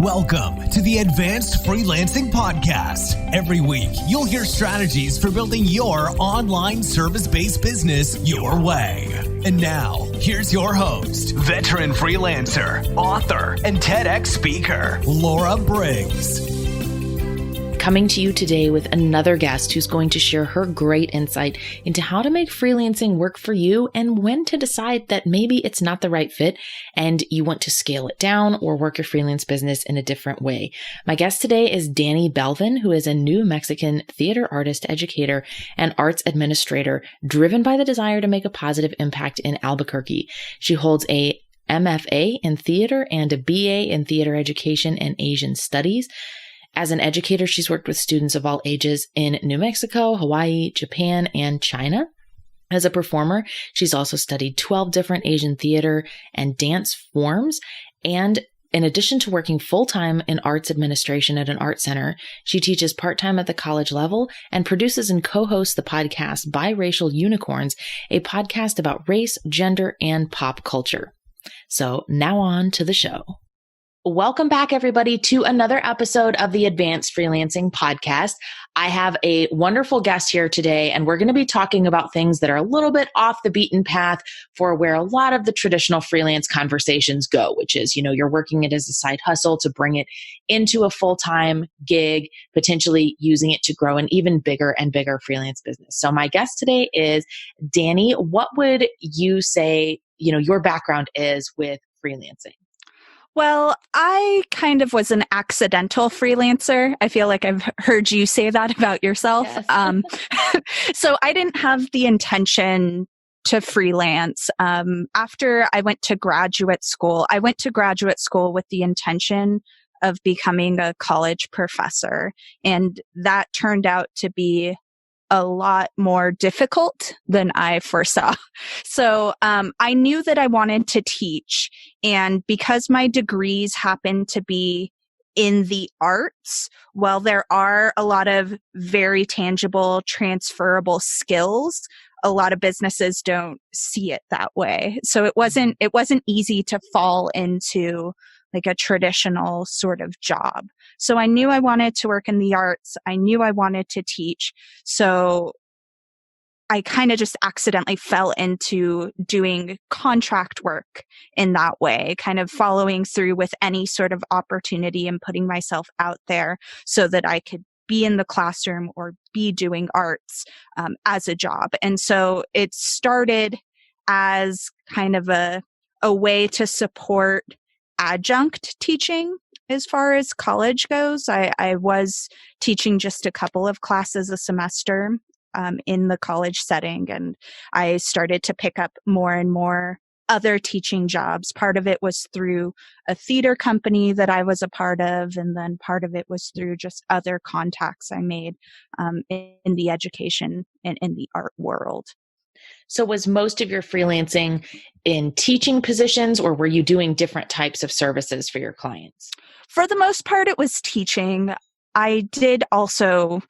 Welcome to the Advanced Freelancing Podcast. Every week, you'll hear strategies for building your online service-based business your way. And now, here's your host, veteran freelancer, author, and TEDx speaker, Laura Briggs. Coming to you today with another guest who's going to share her great insight into how to make freelancing work for you and when to decide that maybe it's not the right fit and you want to scale it down or work your freelance business in a different way. My guest today is Dani Belvin, who is a New Mexican theater artist, educator, and arts administrator driven by the desire to make a positive impact in Albuquerque. She holds a MFA in theater and a BA in theater education and Asian studies. As an educator, she's worked with students of all ages in New Mexico, Hawaii, Japan, and China. As a performer, she's also studied 12 different Asian theater and dance forms. And in addition to working full-time in arts administration at an art center, she teaches part-time at the college level and produces and co-hosts the podcast Biracial Unicorns, a podcast about race, gender, and pop culture. So now on to the show. Welcome back, everybody, to another episode of the Advanced Freelancing Podcast. I have a wonderful guest here today, and we're going to be talking about things that are a little bit off the beaten path for where a lot of the traditional freelance conversations go, which is, you're working it as a side hustle to bring it into a full-time gig, potentially using it to grow an even bigger and bigger freelance business. So my guest today is Dani. What would you say, your background is with freelancing? Well, I kind of was an accidental freelancer. I feel like I've heard you say that about yourself. Yes. So I didn't have the intention to freelance. After I went to graduate school, with the intention of becoming a college professor. And that turned out to be a lot more difficult than I foresaw. So I knew that I wanted to teach. And because my degrees happen to be in the arts, well, there are a lot of very tangible, transferable skills. A lot of businesses don't see it that way. So it wasn't easy to fall into like a traditional sort of job. So I knew I wanted to work in the arts. I knew I wanted to teach. So I kind of just accidentally fell into doing contract work in that way, kind of following through with any sort of opportunity and putting myself out there so that I could be in the classroom or be doing arts as a job. And so it started as kind of a way to support adjunct teaching as far as college goes. I was teaching just a couple of classes a semester in the college setting, and I started to pick up more and more other teaching jobs. Part of it was through a theater company that I was a part of, and then part of it was through just other contacts I made in the education and in the art world. So was most of your freelancing in teaching positions, or were you doing different types of services for your clients? For the most part, it was teaching. I did also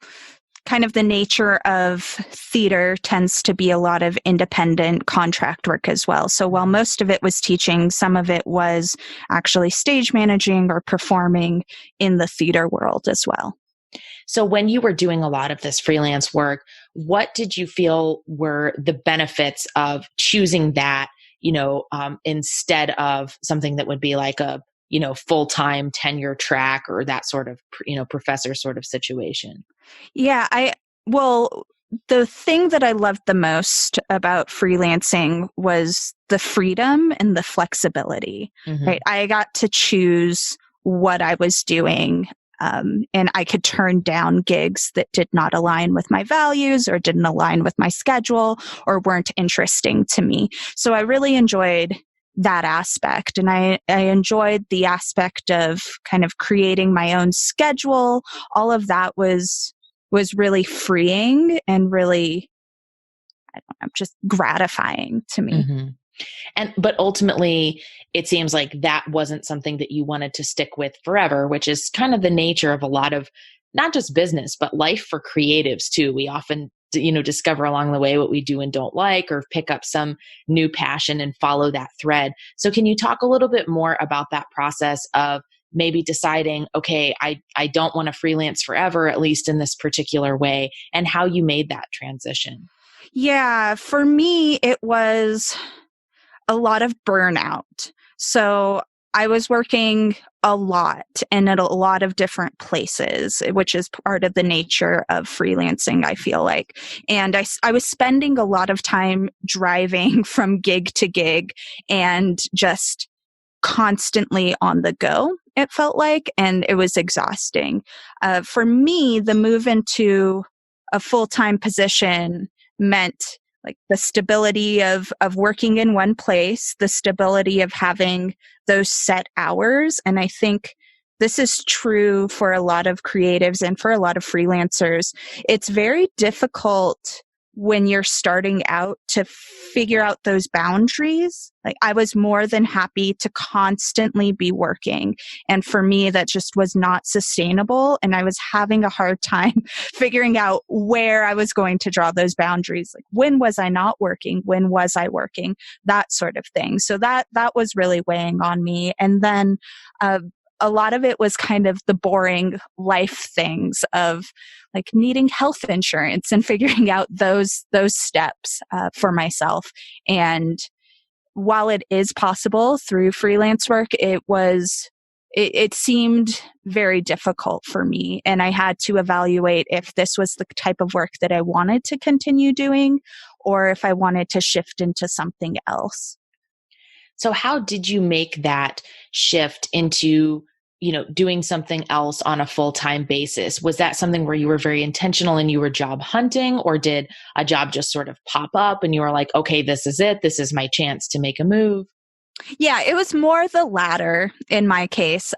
kind of the nature of theater tends to be a lot of independent contract work as well. So while most of it was teaching, some of it was actually stage managing or performing in the theater world as well. So when you were doing a lot of this freelance work, what did you feel were the benefits of choosing that, instead of something that would be like a, full-time tenure track or that sort of, professor sort of situation? Yeah, the thing that I loved the most about freelancing was the freedom and the flexibility, right? I got to choose what I was doing. And I could turn down gigs that did not align with my values or didn't align with my schedule or weren't interesting to me. So I really enjoyed that aspect. And I enjoyed the aspect of kind of creating my own schedule. All of that was really freeing and really, just gratifying to me. But ultimately, it seems like that wasn't something that you wanted to stick with forever, which is kind of the nature of a lot of not just business, but life for creatives too. We often, discover along the way what we do and don't like, or pick up some new passion and follow that thread. So can you talk a little bit more about that process of maybe deciding, okay, I don't want to freelance forever, at least in this particular way, and how you made that transition? Yeah, for me, it was a lot of burnout. So I was working a lot and at a lot of different places, which is part of the nature of freelancing, I feel like. And I was spending a lot of time driving from gig to gig and just constantly on the go, it felt like, and it was exhausting. For me, the move into a full-time position meant like the stability of working in one place, the stability of having those set hours. And I think this is true for a lot of creatives and for a lot of freelancers. It's very difficult when you're starting out to figure out those boundaries. Like I was more than happy to constantly be working. And for me, that just was not sustainable. And I was having a hard time figuring out where I was going to draw those boundaries. Like when was I not working? When was I working? That sort of thing. So that was really weighing on me. And then, a lot of it was kind of the boring life things of like needing health insurance and figuring out those steps for myself. And while it is possible through freelance work, it seemed very difficult for me. And I had to evaluate if this was the type of work that I wanted to continue doing or if I wanted to shift into something else. So how did you make that shift into, doing something else on a full-time basis? Was that something where you were very intentional and you were job hunting, or did a job just sort of pop up and you were like, okay, this is it. This is my chance to make a move? Yeah, it was more the latter in my case.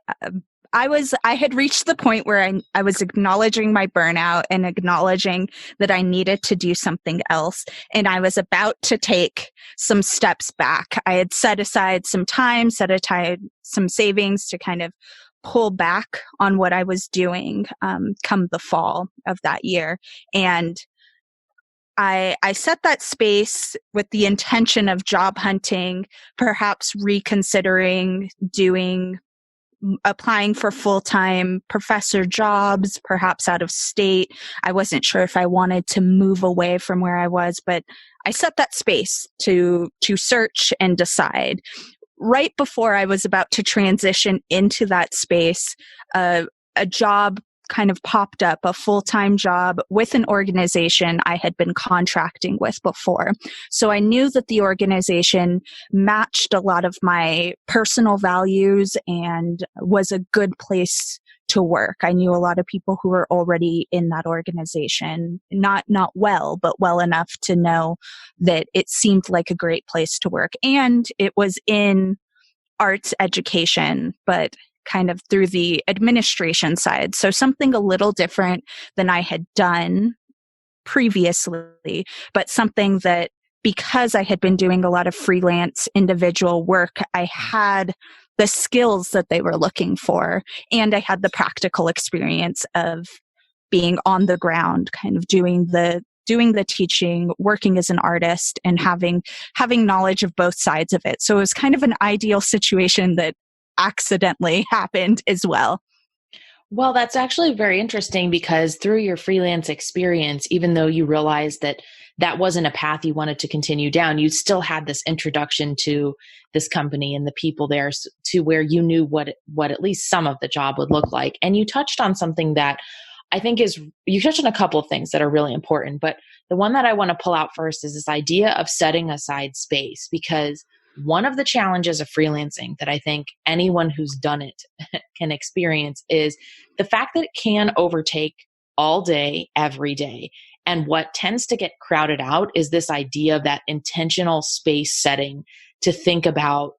I had reached the point where I was acknowledging my burnout and acknowledging that I needed to do something else. And I was about to take some steps back. I had set aside some time, set aside some savings to kind of pull back on what I was doing come the fall of that year. And I set that space with the intention of job hunting, perhaps reconsidering applying for full-time professor jobs, perhaps out of state. I wasn't sure if I wanted to move away from where I was, but I set that space to search and decide. Right before I was about to transition into that space, a job kind of popped up, a full-time job with an organization I had been contracting with before. So I knew that the organization matched a lot of my personal values and was a good place to work. I knew a lot of people who were already in that organization, not well, but well enough to know that it seemed like a great place to work. And it was in arts education, but kind of through the administration side. So something a little different than I had done previously, but something that because I had been doing a lot of freelance individual work, I had the skills that they were looking for. And I had the practical experience of being on the ground, kind of doing the teaching, working as an artist, and having knowledge of both sides of it. So it was kind of an ideal situation that accidentally happened as well. Well, that's actually very interesting because through your freelance experience, even though you realized that that wasn't a path you wanted to continue down, you still had this introduction to this company and the people there to where you knew what at least some of the job would look like. And you touched on something that I think you touched on a couple of things that are really important, but the one that I want to pull out first is this idea of setting aside space, because one of the challenges of freelancing that I think anyone who's done it can experience is the fact that it can overtake all day, every day. And what tends to get crowded out is this idea of that intentional space setting to think about,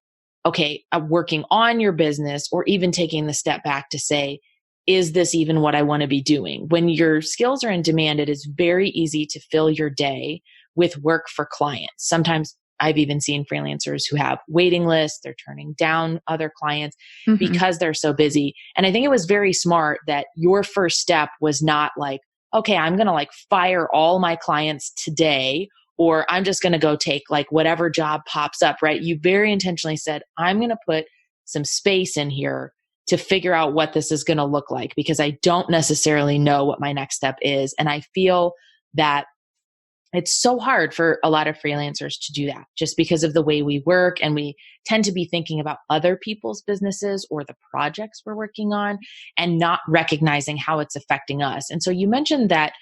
okay, working on your business or even taking the step back to say, is this even what I want to be doing? When your skills are in demand, it is very easy to fill your day with work for clients. Sometimes I've even seen freelancers who have waiting lists. They're turning down other clients because they're so busy. And I think it was very smart that your first step was not like, okay, I'm going to like fire all my clients today, or I'm just going to go take like whatever job pops up, right? You very intentionally said, I'm going to put some space in here to figure out what this is going to look like, because I don't necessarily know what my next step is. And I feel that it's so hard for a lot of freelancers to do that just because of the way we work. And we tend to be thinking about other people's businesses or the projects we're working on and not recognizing how it's affecting us. And so you mentioned that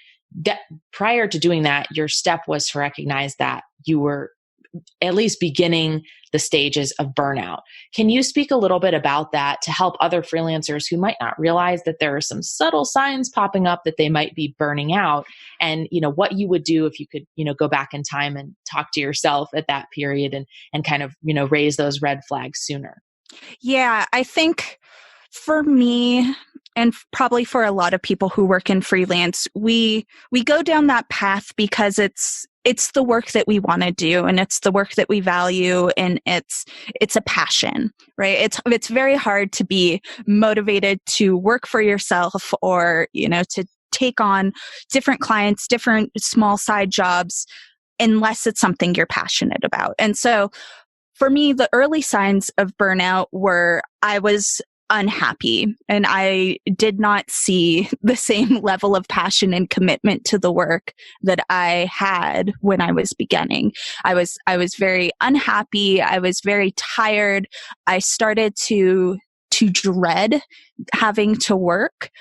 prior to doing that, your step was to recognize that you were at least beginning the stages of burnout. Can you speak a little bit about that to help other freelancers who might not realize that there are some subtle signs popping up that they might be burning out, and, what you would do if you could, go back in time and talk to yourself at that period and kind of, raise those red flags sooner? Yeah, I think for me, and probably for a lot of people who work in freelance, we go down that path because it's the work that we want to do, and it's the work that we value, and it's a passion, right? It's very hard to be motivated to work for yourself or, to take on different clients, different small side jobs, unless it's something you're passionate about. And so for me, the early signs of burnout were I was unhappy and I did not see the same level of passion and commitment to the work that I had when I was beginning. I was very unhappy. I was very tired. I started to dread having to work,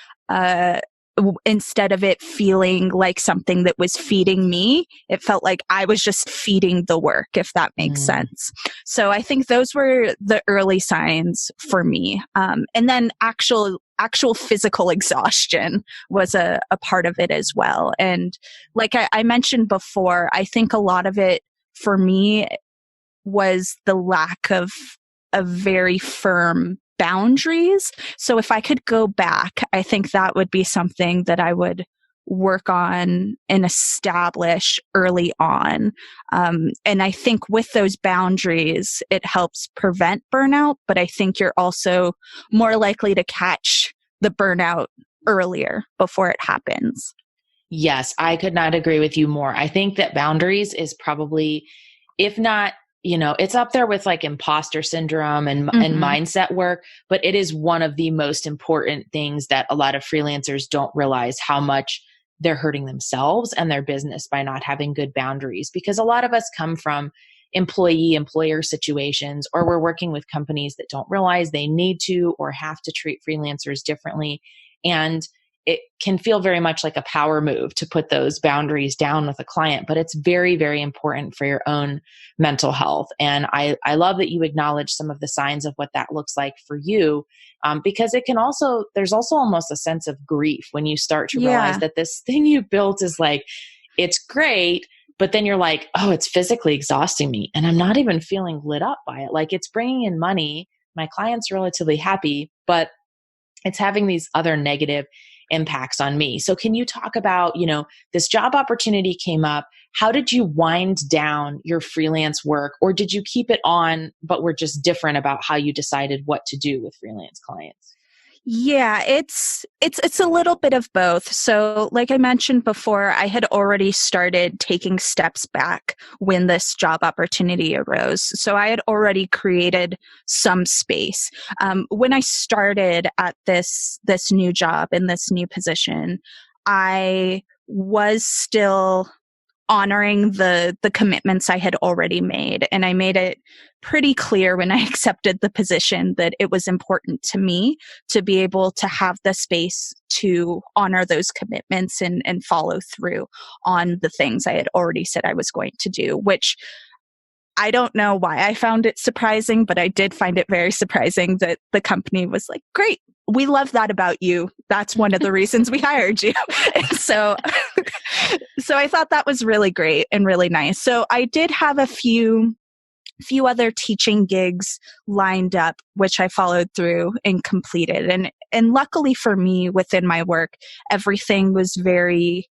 instead of it feeling like something that was feeding me. It felt like I was just feeding the work, if that makes sense. So I think those were the early signs for me. And then actual physical exhaustion was a part of it as well. And like I mentioned before, I think a lot of it for me was the lack of very firm boundaries. So if I could go back, I think that would be something that I would work on and establish early on. And I think with those boundaries, it helps prevent burnout, but I think you're also more likely to catch the burnout earlier before it happens. Yes, I could not agree with you more. I think that boundaries is probably, if not, it's up there with like imposter syndrome and mindset work, but it is one of the most important things that a lot of freelancers don't realize how much they're hurting themselves and their business by not having good boundaries. Because a lot of us come from employer situations, or we're working with companies that don't realize they need to or have to treat freelancers differently. And it can feel very much like a power move to put those boundaries down with a client, but it's very, very important for your own mental health. And I love that you acknowledge some of the signs of what that looks like for you, because there's also almost a sense of grief when you start to realize that this thing you built is like, it's great, but then you're like, oh, it's physically exhausting me and I'm not even feeling lit up by it. Like, it's bringing in money. My client's relatively happy, but it's having these other negative impacts on me. So can you talk about, this job opportunity came up. How did you wind down your freelance work, or did you keep it on, but were just different about how you decided what to do with freelance clients? Yeah, it's a little bit of both. So like I mentioned before, I had already started taking steps back when this job opportunity arose. So I had already created some space. When I started at this new job in this new position, I was still honoring the commitments I had already made. And I made it pretty clear when I accepted the position that it was important to me to be able to have the space to honor those commitments and follow through on the things I had already said I was going to do, which I don't know why I found it surprising, but I did find it very surprising that the company was like, great, we love that about you. That's one of the reasons we hired you. And so I thought that was really great and really nice. So I did have a few other teaching gigs lined up, which I followed through and completed. And luckily for me, within my work, everything was very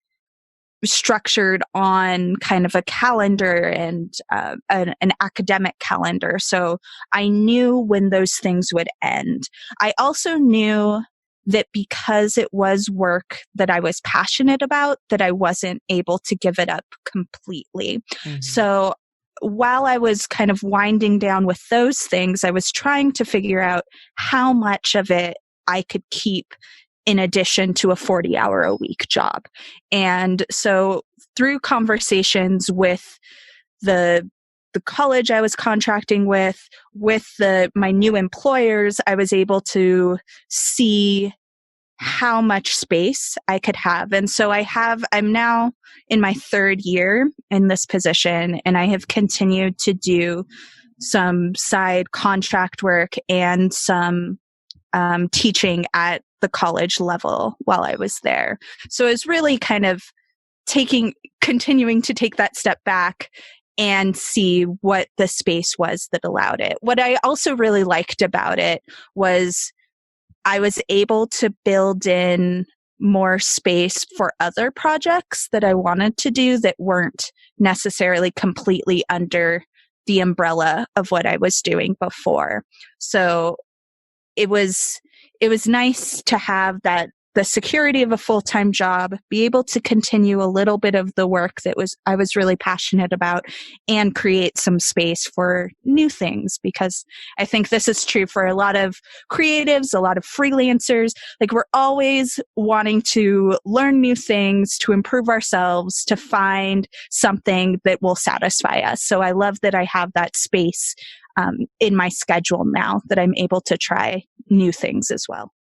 structured on kind of a calendar and an academic calendar. So I knew when those things would end. I also knew that because it was work that I was passionate about, that I wasn't able to give it up completely. Mm-hmm. So while I was kind of winding down with those things, I was trying to figure out how much of it I could keep in addition to a 40-hour-a-week job. And so through conversations with the college I was contracting with my new employers, I was able to see how much space I could have. And so I'm now in my third year in this position, and I have continued to do some side contract work and some teaching at the college level while I was there. So it's really kind of continuing to take that step back and see what the space was that allowed it. What I also really liked about it was I was able to build in more space for other projects that I wanted to do that weren't necessarily completely under the umbrella of what I was doing before. So it was nice to have the security of a full-time job, be able to continue a little bit of the work that I was really passionate about, and create some space for new things, because I think this is true for a lot of creatives, a lot of freelancers. Like, we're always wanting to learn new things, to improve ourselves, to find something that will satisfy us. So I love that I have that space in my schedule now, that I'm able to try new things as well.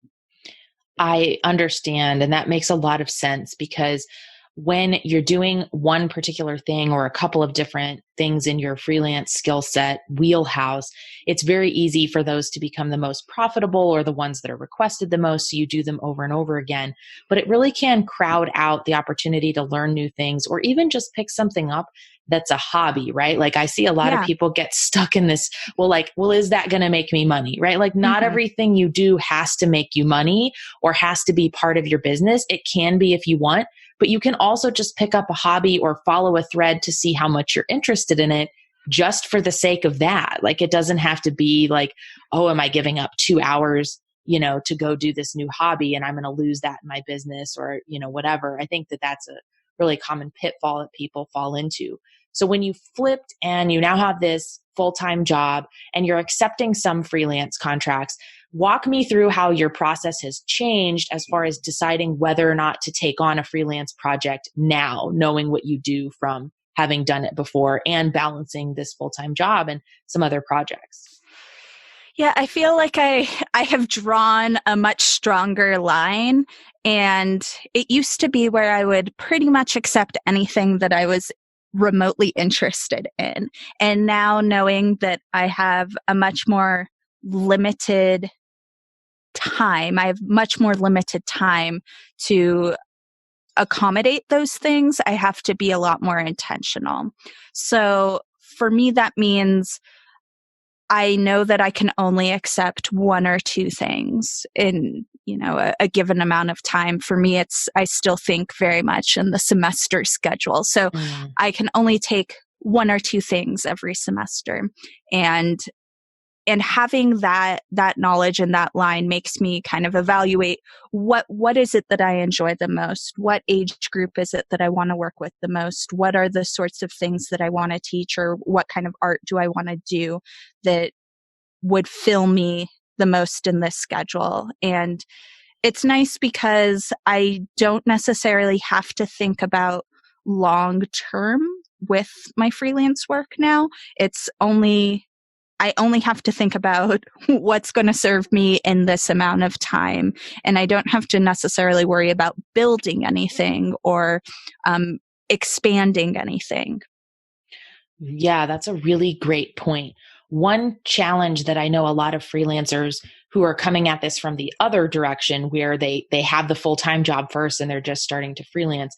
I understand. And that makes a lot of sense, because when you're doing one particular thing or a couple of different things in your freelance skill set wheelhouse, it's very easy for those to become the most profitable or the ones that are requested the most. So you do them over and over again, but it really can crowd out the opportunity to learn new things, or even just pick something up that's a hobby, right? Like, I see a lot of people get stuck in this, well, is that going to make me money, right? Like, not everything you do has to make you money or has to be part of your business. It can be if you want, but you can also just pick up a hobby or follow a thread to see how much you're interested in it, just for the sake of that. Like, it doesn't have to be like, oh, am I giving up 2 hours, to go do this new hobby and I'm going to lose that in my business, or, whatever. I think that that's a really common pitfall that people fall into. So when you flipped and you now have this full-time job and you're accepting some freelance contracts, walk me through how your process has changed as far as deciding whether or not to take on a freelance project now, knowing what you do from having done it before and balancing this full-time job and some other projects. Yeah, I feel like I have drawn a much stronger line, and it used to be where I would pretty much accept anything that I was remotely interested in. And now, knowing that I have a much more limited time, I have much more limited time to accommodate those things, I have to be a lot more intentional. So for me, that means I know that I can only accept one or two things in, a given amount of time. For me, I still think very much in the semester schedule. So I can only take one or two things every semester. And having that knowledge and that line makes me kind of evaluate what is it that I enjoy the most? What age group is it that I want to work with the most? What are the sorts of things that I want to teach, or what kind of art do I want to do that would fill me the most in this schedule? And it's nice because I don't necessarily have to think about long term with my freelance work now. I only have to think about what's going to serve me in this amount of time. And I don't have to necessarily worry about building anything or expanding anything. Yeah, that's a really great point. One challenge that I know a lot of freelancers who are coming at this from the other direction, where they have the full-time job first and they're just starting to freelance,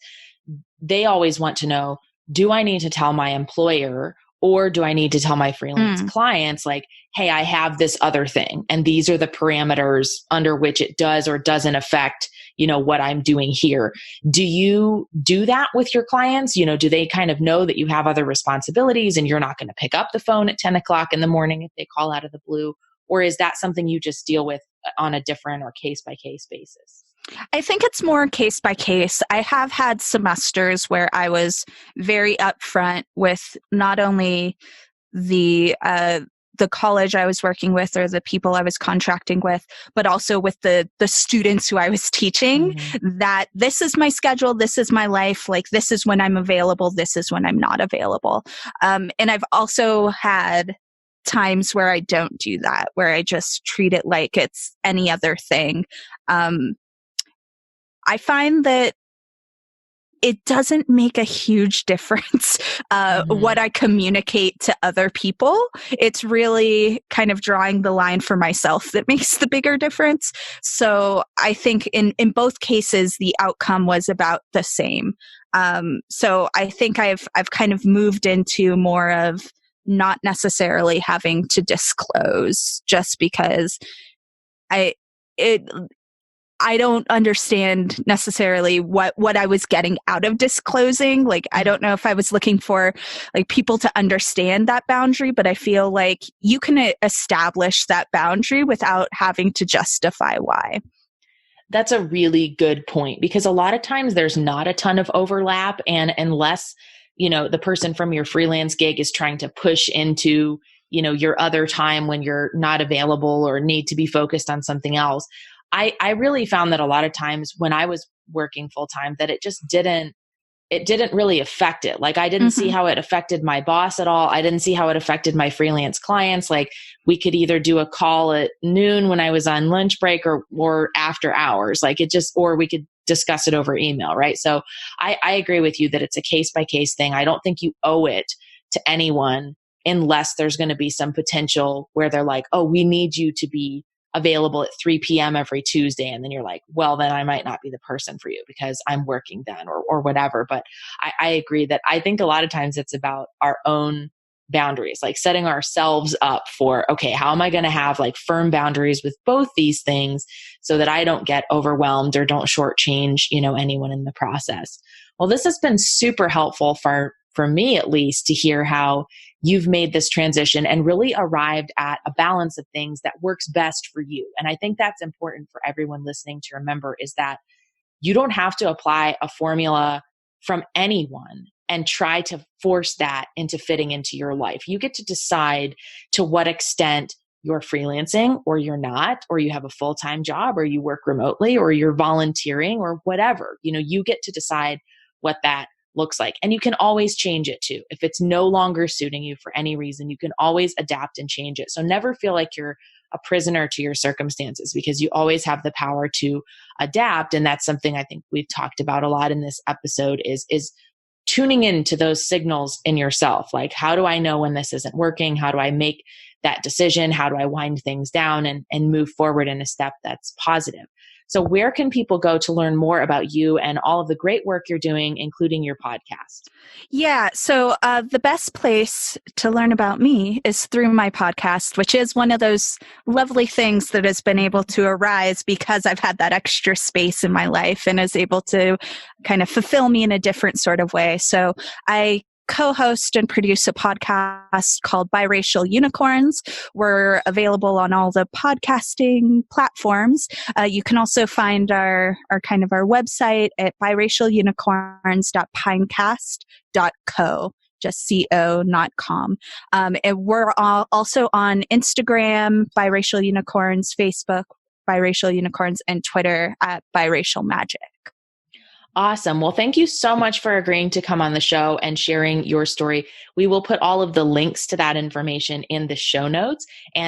they always want to know, do I need to tell my employer, or do I need to tell my freelance clients, like, hey, I have this other thing, and these are the parameters under which it does or doesn't affect, what I'm doing here. Do you do that with your clients? Do they kind of know that you have other responsibilities and you're not going to pick up the phone at 10 o'clock in the morning if they call out of the blue? Or is that something you just deal with on a different or case-by-case basis? I think it's more case by case. I have had semesters where I was very upfront with not only the college I was working with or the people I was contracting with, but also with the students who I was teaching, that this is my schedule, this is my life, like this is when I'm available, this is when I'm not available. And I've also had times where I don't do that, where I just treat it like it's any other thing. I find that it doesn't make a huge difference what I communicate to other people. It's really kind of drawing the line for myself that makes the bigger difference. So I think in both cases, the outcome was about the same. So I think I've kind of moved into more of not necessarily having to disclose, just because I don't understand necessarily what I was getting out of disclosing. Like, I don't know if I was looking for like people to understand that boundary, but I feel like you can establish that boundary without having to justify why. That's a really good point, because a lot of times there's not a ton of overlap, and unless, the person from your freelance gig is trying to push into, your other time when you're not available or need to be focused on something else. I really found that a lot of times when I was working full time, that it didn't really affect it. Like, I didn't see how it affected my boss at all. I didn't see how it affected my freelance clients. Like, we could either do a call at noon when I was on lunch break or after hours. Like, or we could discuss it over email. Right. So I agree with you that it's a case by case thing. I don't think you owe it to anyone unless there's going to be some potential where they're like, oh, we need you to be available at 3 p.m. every Tuesday. And then you're like, well, then I might not be the person for you because I'm working then or whatever. But I agree that I think a lot of times it's about our own boundaries, like setting ourselves up for, okay, how am I going to have like firm boundaries with both these things so that I don't get overwhelmed or don't shortchange, anyone in the process. Well, this has been super helpful for me, at least, to hear how you've made this transition and really arrived at a balance of things that works best for you. And I think that's important for everyone listening to remember, is that you don't have to apply a formula from anyone and try to force that into fitting into your life. You get to decide to what extent you're freelancing or you're not, or you have a full-time job or you work remotely or you're volunteering or whatever. You get to decide what that looks like. And you can always change it too. If it's no longer suiting you for any reason, you can always adapt and change it. So never feel like you're a prisoner to your circumstances, because you always have the power to adapt. And that's something I think we've talked about a lot in this episode is tuning into those signals in yourself. Like, how do I know when this isn't working? How do I make that decision? How do I wind things down and move forward in a step that's positive? So where can people go to learn more about you and all of the great work you're doing, including your podcast? Yeah. So the best place to learn about me is through my podcast, which is one of those lovely things that has been able to arise because I've had that extra space in my life and is able to kind of fulfill me in a different sort of way. So I co-host and produce a podcast called Biracial Unicorns. We're available on all the podcasting platforms. You can also find our website at biracialunicorns.pinecast.co. Just co, not com. And we're also on Instagram, Biracial Unicorns, Facebook, Biracial Unicorns, and Twitter at Biracial Magic. Awesome. Well, thank you so much for agreeing to come on the show and sharing your story. We will put all of the links to that information in the show notes. And